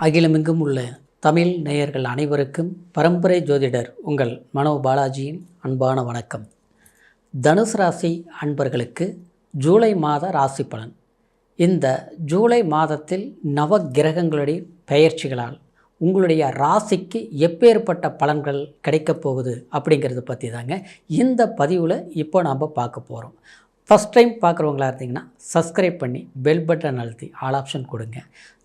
அகிலமெங்கும் உள்ள தமிழ் நேயர்கள் அனைவருக்கும் பரம்பரை ஜோதிடர் உங்கள் மனோ பாலாஜியின் அன்பான வணக்கம். தனுசு ராசி அன்பர்களுக்கு ஜூலை மாத ராசி பலன். இந்த ஜூலை மாதத்தில் நவ கிரகங்களுடைய பெயர்ச்சிகளால் உங்களுடைய ராசிக்கு எப்பேற்பட்ட பலன்கள் கிடைக்கப் போகுது அப்படிங்கிறத பற்றி தாங்க இந்த பதிவில் இப்போ நாம் பார்க்க போகிறோம். ஃபஸ்ட் டைம் பார்க்குறவங்களா இருந்தீங்கன்னா சப்ஸ்கிரைப் பண்ணி பெல் பட்டன் அழுத்தி ஆல் ஆப்ஷன் கொடுங்க.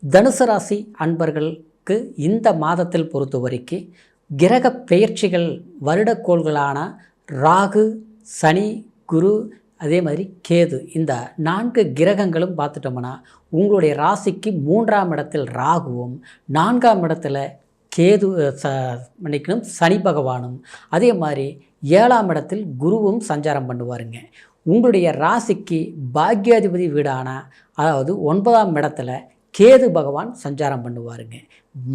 தனுசு ராசி அன்பர்களுக்கு இந்த மாதத்தில் பொறுத்த வரைக்கும் கிரக பெயர்ச்சிகள் வருடக்கோள்களான ராகு, சனி, குரு, அதே மாதிரி கேது, இந்த 4 கிரகங்களும் பார்த்துட்டோம்னா உங்களுடைய ராசிக்கு 3ஆம் இடத்தில் ராகுவும் 4ஆம் இடத்துல கேது சனி பகவானும், அதே மாதிரி 7ஆம் இடத்தில் குருவும் சஞ்சாரம் பண்ணுவாருங்க. உங்களுடைய ராசிக்கு பாக்யாதிபதி வீடான அதாவது 9ஆம் இடத்துல கேது பகவான் சஞ்சாரம் பண்ணுவாருங்க.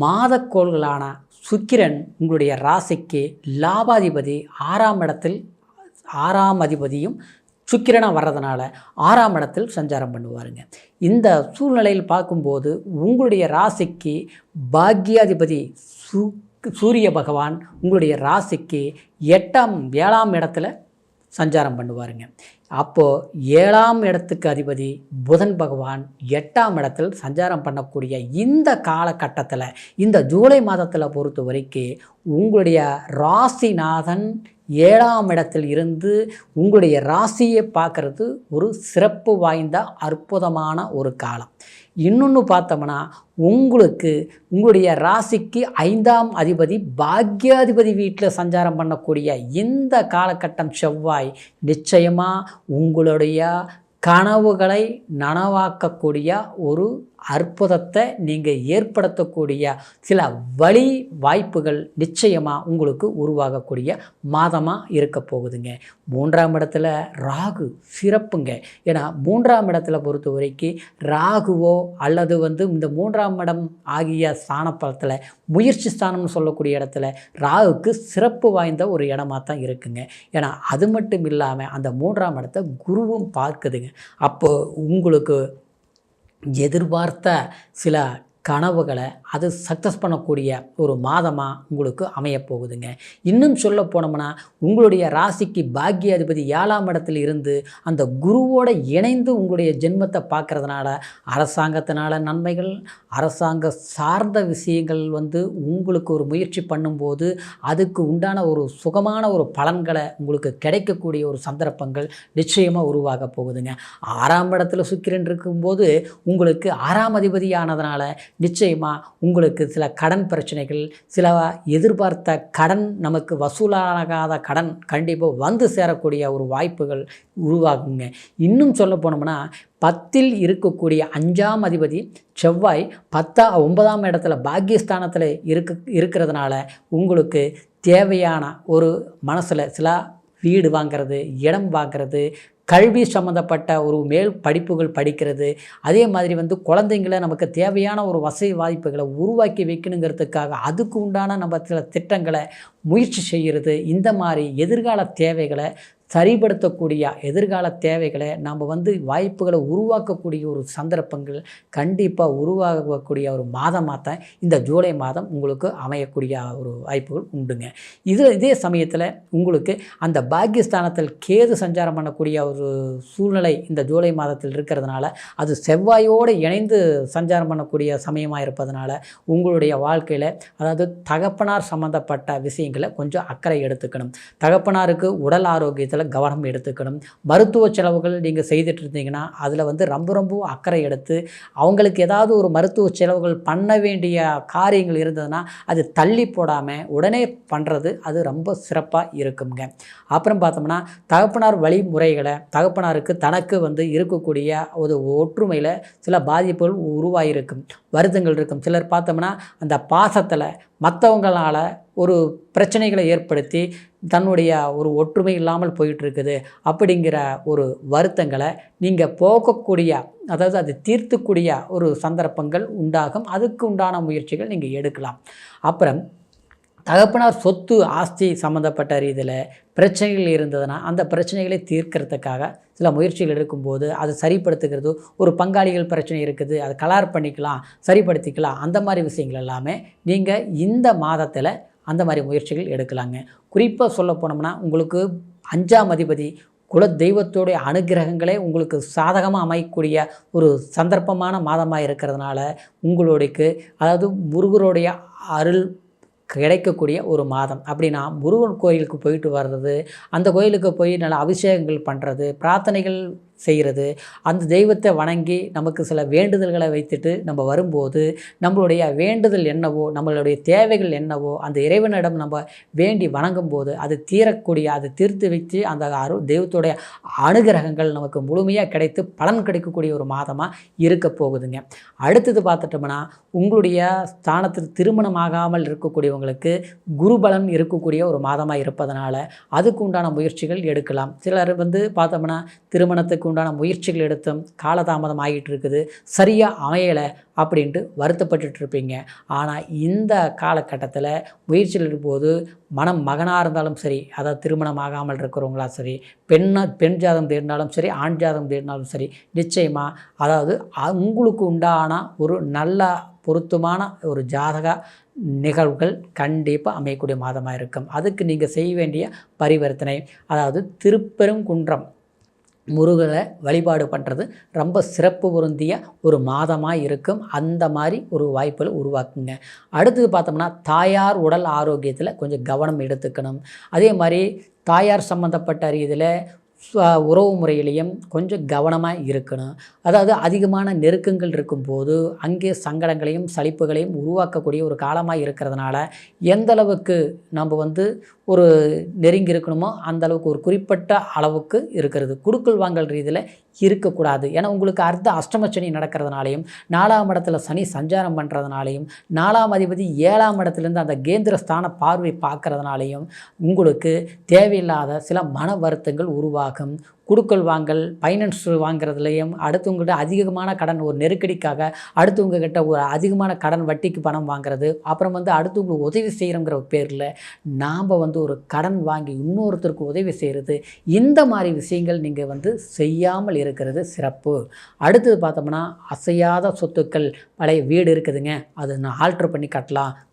மாதக்கோள்களான சுக்கிரன் உங்களுடைய ராசிக்கு லாபாதிபதி 6ஆம் இடத்தில் 6ஆம் அதிபதியும் சுக்கிரனாக வர்றதுனால 6ஆம் இடத்தில் சஞ்சாரம் பண்ணுவாருங்க. இந்த சூழ்நிலையில் பார்க்கும்போது உங்களுடைய ராசிக்கு பாக்யாதிபதி சூரிய பகவான் உங்களுடைய ராசிக்கு 7ஆம் இடத்துல சஞ்சாரம் பண்ணுவாருங்க. அப்போது 7ஆம் இடத்துக்கு அதிபதி புதன் பகவான் 8ஆம் இடத்தில் சஞ்சாரம் பண்ணக்கூடிய இந்த காலகட்டத்தில், இந்த ஜூலை மாதத்தில் பொறுத்த வரைக்கும் உங்களுடைய ராசிநாதன் 7ஆம் இடத்தில் இருந்து உங்களுடைய ராசியை பார்க்குறது ஒரு சிறப்பு வாய்ந்த அற்புதமான ஒரு காலம். இன்னொன்று பார்த்தோம்னா உங்களுக்கு உங்களுடைய ராசிக்கு 5ஆம் அதிபதி பாக்யாதிபதி வீட்டில் சஞ்சாரம் பண்ணக்கூடிய இந்த காலகட்டம் செவ்வாய் நிச்சயமாக உங்களுடைய கனவுகளை நனவாக்கக்கூடிய ஒரு அற்புதத்தை நீங்கள் ஏற்படுத்தக்கூடிய சில வழி வாய்ப்புகள் நிச்சயமாக உங்களுக்கு உருவாகக்கூடிய மாதமாக இருக்க போகுதுங்க. 3ஆம் இடத்துல ராகு சிறப்புங்க. ஏன்னா 3ஆம் இடத்துல பொறுத்த வரைக்கும் ராகுவோ அல்லது இந்த 3ஆம் இடம் ஆகிய ஸ்தானப்பலத்தில் முயற்சி ஸ்தானம்னு சொல்லக்கூடிய இடத்துல ராகுக்கு சிறப்பு வாய்ந்த ஒரு இடமாக தான் இருக்குங்க. ஏன்னா அது மட்டும் இல்லாமல் அந்த 3ஆம் இடத்தை குருவும் பார்க்குதுங்க. அப்போது உங்களுக்கு எதிர்பார்த்த சில கனவுகளை அது சக்ஸஸ் பண்ணக்கூடிய ஒரு மாதமாக உங்களுக்கு அமையப்போகுதுங்க. இன்னும் சொல்ல போனோம்னா உங்களுடைய ராசிக்கு பாக்யாதிபதி 7ஆம் இடத்தில் இருந்து அந்த குருவோடு இணைந்து உங்களுடைய ஜென்மத்தை பார்க்குறதுனால அரசாங்கத்தினால நன்மைகள், அரசாங்க சார்ந்த விஷயங்கள் உங்களுக்கு ஒரு முயற்சி பண்ணும்போது அதுக்கு உண்டான ஒரு சுகமான ஒரு பலன்களை உங்களுக்கு கிடைக்கக்கூடிய ஒரு சந்தர்ப்பங்கள் நிச்சயமாக உருவாக போகுதுங்க. 6ஆம் இடத்துல சுக்கிரன் இருக்கும்போது உங்களுக்கு 6ஆம் அதிபதியானதுனால நிச்சயமாக உங்களுக்கு சில கடன் பிரச்சனைகள், சில எதிர்பார்த்த கடன், நமக்கு வசூலாகாத கடன் கண்டிப்பாக வந்து சேரக்கூடிய ஒரு வாய்ப்புகள் உருவாகுங்க. இன்னும் சொல்ல போனோம்னா 10இல் இருக்கக்கூடிய 5ஆம் அதிபதி செவ்வாய் 9ஆம் இடத்துல பாக்கியஸ்தானத்தில் இருக்கிறதுனால உங்களுக்கு தேவையான ஒரு மனசில் சில வீடு வாங்கிறது, இடம் வாங்கிறது, கல்வி சம்மந்தப்பட்ட ஒரு மேல் படிப்புகள் படிக்கிறது, அதே மாதிரி குழந்தைங்களை நமக்கு தேவையான ஒரு வசதி வாய்ப்புகளை உருவாக்கி வைக்கணுங்கிறதுக்காக அதுக்கு உண்டான நம்ம சில திட்டங்களை முயற்சி செய்கிறது. இந்த மாதிரி எதிர்கால தேவைகளை சரிப்படுத்தக்கூடிய எதிர்கால தேவைகளை நாம் வாய்ப்புகளை உருவாக்கக்கூடிய ஒரு சந்தர்ப்பங்கள் கண்டிப்பாக உருவாகக்கூடிய ஒரு மாதமாக தான் இந்த ஜூலை மாதம் உங்களுக்கு அமையக்கூடிய ஒரு வாய்ப்புகள் உண்டுங்க. இதே சமயத்தில் உங்களுக்கு அந்த பாக்கியஸ்தானத்தில் கேது சஞ்சாரம் பண்ணக்கூடிய ஒரு சூழ்நிலை இந்த ஜூலை மாதத்தில் இருக்கிறதுனால அது செவ்வாயோடு இணைந்து சஞ்சாரம் பண்ணக்கூடிய சமயமாக இருப்பதனால உங்களுடைய வாழ்க்கையில் அதாவது தகப்பனார் சம்மந்தப்பட்ட விஷயங்களை கொஞ்சம் அக்கறை எடுத்துக்கணும். தகப்பனாருக்கு உடல் ஆரோக்கியத்தில் கவனம் எடுத்துக்கணும். மருத்துவ செலவுகள் நீங்கள் செய்துட்டு இருந்தீங்கன்னா அதில் ரொம்ப அக்கறை எடுத்து அவங்களுக்கு ஏதாவது ஒரு மருத்துவ செலவுகள் பண்ண வேண்டிய காரியங்கள் இருந்ததுன்னா அது தள்ளி போடாமல் உடனே பண்ணுறது அது ரொம்ப சிறப்பாக இருக்குங்க. அப்புறம் பார்த்தோம்னா தகப்பனார் வழிமுறைகளை தகப்பனாருக்கு தனக்கு இருக்கக்கூடிய ஒரு ஒற்றுமையில் சில பாதிப்புகள் உருவாகிருக்கும், வருத்தங்கள் இருக்கும். சிலர் பார்த்தோம்னா அந்த பாசத்தில் மற்றவங்களால் ஒரு பிரச்சனைகளை ஏற்படுத்தி தன்னுடைய ஒரு ஒற்றுமை இல்லாமல் போயிட்டுருக்குது அப்படிங்கிற ஒரு வருத்தங்களை நீங்கள் போக்கக்கூடிய, அதாவது அது தீர்த்துக்கூடிய ஒரு சந்தர்ப்பங்கள் உண்டாகும். அதுக்கு உண்டான முயற்சிகள் நீங்கள் எடுக்கலாம். அப்புறம் தகப்பனார் சொத்து ஆஸ்தி சம்மந்தப்பட்ட ரீதியில் பிரச்சனைகள் இருந்ததுன்னா அந்த பிரச்சனைகளை தீர்க்கறதுக்காக சில முயற்சிகள் எடுக்கும்போது அதை சரிப்படுத்துகிறது, ஒரு பங்காளிகள் பிரச்சனை இருக்குது, அதை கலார் பண்ணிக்கலாம், சரிப்படுத்திக்கலாம், அந்த மாதிரி விஷயங்கள் எல்லாமே நீங்கள் இந்த மாதத்தில் அந்த மாதிரி முயற்சிகள் எடுக்கலாங்க. குறிப்பாக சொல்ல போனோம்னா உங்களுக்கு 5ஆம் அதிபதி குல தெய்வத்தோடைய அனுகிரகங்களே உங்களுக்கு சாதகமாக அமையக்கூடிய ஒரு சந்தர்ப்பமான மாதமாக இருக்கிறதுனால உங்களுக்கு அதாவது முருகருடைய அருள் கிடைக்கக்கூடிய ஒரு மாதம். அப்படின்னா முருகன் கோயிலுக்கு போயிட்டு வர்றது, அந்த கோயிலுக்கு போய் நல்ல அபிஷேகங்கள் பண்ணுறது, பிரார்த்தனைகள் செய்கிறது, அந்த தெய்வத்தை வணங்கி நமக்கு சில வேண்டுதல்களை வைத்துட்டு நம்ம வரும்போது நம்மளுடைய வேண்டுதல் என்னவோ, நம்மளுடைய தேவைகள் என்னவோ அந்த இறைவனிடம் நம்ம வேண்டி வணங்கும்போது அது தீரக்கூடிய, அது தீர்த்து வச்சு அந்த தெய்வத்துடைய அனுகிரகங்கள் நமக்கு முழுமையாக கிடைத்து பலன் கிடைக்கக்கூடிய ஒரு மாதமாக இருக்க போகுதுங்க. அடுத்தது பார்த்துட்டோம்னா உங்களுடைய ஸ்தானத்தில் திருமணமாகாமல் இருக்கக்கூடியவங்களுக்கு குருபலன் இருக்கக்கூடிய ஒரு மாதமாக இருப்பதனால அதுக்கு உண்டான முயற்சிகள் எடுக்கலாம். சிலர் பார்த்தோம்னா திருமணத்துக்கு உண்டான முயற்சிகள் எடுத்தும் காலதாமதம் ஆகிட்டு இருக்குது, சரியாக அமையலை அப்படின்ட்டு வருத்தப்பட்டு இருப்பீங்க. ஆனால் இந்த காலகட்டத்தில் முயற்சிகள் இருக்கும்போது மகனாக இருந்தாலும் சரி, அதாவது திருமணம் ஆகாமல் இருக்கிறவங்களா சரி, பெண் ஜாதகம் தேடினாலும் சரி, ஆண் ஜாதகம் தேடினாலும் சரி, நிச்சயமாக அதாவது உங்களுக்கு உண்டான ஒரு நல்ல பொருத்தமான ஒரு ஜாதக நிகழ்வுகள் கண்டிப்பாக அமையக்கூடிய மாதமாக இருக்கும். அதுக்கு நீங்கள் செய்ய வேண்டிய பரிவர்த்தனை அதாவது திருப்பெருங்குன்றம் முருகரை வழிபாடு பண்ணுறது ரொம்ப சிறப்பு பொருந்திய ஒரு மாதமாக இருக்கும். அந்த மாதிரி ஒரு வாய்ப்புகளை உருவாக்குங்க. அடுத்தது பார்த்தோம்னா தாயார் உடல் ஆரோக்கியத்தில் கொஞ்சம் கவனம் எடுத்துக்கணும். அதே மாதிரி தாயார் சம்மந்தப்பட்ட ரீதியில் உறவு முறையிலையும் கொஞ்சம் கவனமாக இருக்கணும். அதாவது அதிகமான நெருக்கங்கள் இருக்கும்போது அங்கே சங்கடங்களையும் சலிப்புகளையும் உருவாக்கக்கூடிய ஒரு காலமாக இருக்கிறதுனால எந்தளவுக்கு நம்ம ஒரு நெருங்கி இருக்கணுமோ அந்தளவுக்கு ஒரு குறிப்பிட்ட அளவுக்கு இருக்கிறது. குடுக்கல் வாங்கல் ரீதியில் இருக்கக்கூடாது. ஏன்னா உங்களுக்கு அஷ்டமச்சனி நடக்கிறதுனாலையும் 4ஆம் இடத்துல சனி சஞ்சாரம் பண்ணுறதுனாலையும் 4ஆம் அதிபதி 7ஆம் இடத்துலேருந்து அந்த கேந்திர ஸ்தான பார்வை பார்க்கறதுனாலையும் உங்களுக்கு தேவையில்லாத சில மன வருத்தங்கள் உருவாகும். குடுக்கல் வாங்கல் ஃபைனான்ஸ் வாங்குறதுலையும் அடுத்தவங்ககிட்ட அதிகமான கடன் ஒரு நெருக்கடிக்காக அடுத்தவங்ககிட்ட ஒரு அதிகமான கடன் வட்டிக்கு பணம் வாங்குறது, அப்புறம் அடுத்தவங்களுக்கு உதவி செய்கிறோங்கிற பேரில் நாம் ஒரு கடன் வாங்கி இன்னொருத்தருக்கு உதவி செய்கிறது, இந்த மாதிரி விஷயங்கள் நீங்கள் செய்யாமல் இருக்கிறது சிறப்பு. அடுத்தது பார்த்தோம்னா அசையாத சொத்துக்கள், பழைய வீடு இருக்குதுங்க, அதை நான் ஆல்ட்ரு பண்ணி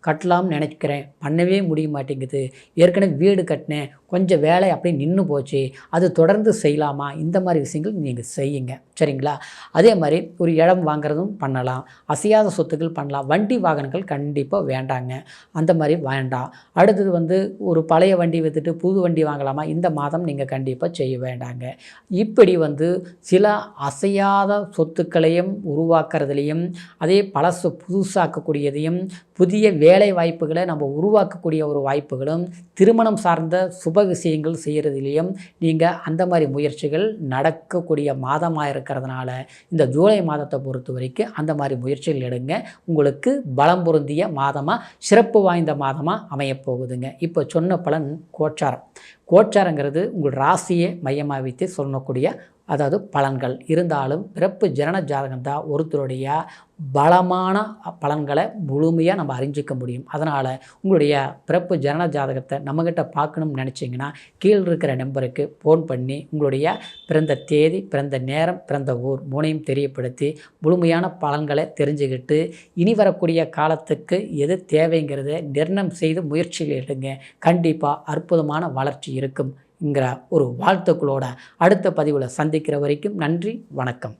கட்டலாம்னு நினைக்கிறேன், பண்ணவே முடிய மாட்டேங்குது, ஏற்கனவே வீடு கட்டினேன், கொஞ்சம் வேலை அப்படியே நின்று போச்சு, அது தொடர்ந்து செய்யலாமா, இந்த மாதிரி விஷயங்கள் நீங்கள் செய்யுங்க. சரிங்களா? அதே மாதிரி ஒரு இடம் வாங்குறதும் பண்ணலாம், அசையாத சொத்துக்கள் பண்ணலாம். வண்டி வாகனங்கள் கண்டிப்பாக வேண்டாங்க, அந்த மாதிரி வேண்டாம். அடுத்தது ஒரு பழைய வண்டி விற்றுட்டு புது வண்டி வாங்கலாமா, இந்த மாதம் நீங்கள் கண்டிப்பாக செய்ய வேண்டாங்க. இப்படி சில அசையாத சொத்துக்களையும் உருவாக்குறதுலையும் அதே பழசு புதுசாக்கக்கூடியதையும் புதிய வேலை வாய்ப்புகளை நம்ம உருவாக்கக்கூடிய ஒரு வாய்ப்புகளும் திருமணம் சார்ந்த சுப விஷயங்கள் செய்கிறதுலேயும் நீங்கள் அந்த மாதிரி முயற்சிகள் நடக்கக்கூடிய மாதமாக இருக்கிறதுனால இந்த ஜூலை மாதத்தை பொறுத்த வரைக்கும் அந்த மாதிரி முயற்சிகள் எடுங்க. உங்களுக்கு பலம் பொருந்திய மாதமாக சிறப்பு வாய்ந்த மாதமாக அமையப்போகுதுங்க. இப்போ சொன்ன பலன் கோச்சாரங்கிறது உங்கள் ராசியை மையமாக வைத்து சொல்லக்கூடிய அதாவது பலன்கள் இருந்தாலும் பிறப்பு ஜனன ஜாதகம் தான் ஒருத்தருடைய பலமான பலன்களை முழுமையாக நம்ம அறிஞ்சிக்க முடியும். அதனால் உங்களுடைய பிறப்பு ஜனன ஜாதகத்தை நம்மக்கிட்ட பார்க்கணும்னு நினச்சிங்கன்னா கீழே இருக்கிற நம்பருக்கு ஃபோன் பண்ணி உங்களுடைய பிறந்த தேதி, பிறந்த நேரம், பிறந்த ஊர் மூணையும் தெரியப்படுத்தி முழுமையான பலன்களை தெரிஞ்சுக்கிட்டு இனி வரக்கூடிய காலத்துக்கு எது தேவைங்கிறத நிர்ணயம் செய்து முயற்சிகள் எடுங்க. கண்டிப்பாக அற்புதமான வளர்ச்சி இருக்கும்ங்கிற ஒரு வாழ்த்துக்களோட அடுத்த பதிவில் சந்திக்கிற வரைக்கும் நன்றி, வணக்கம்.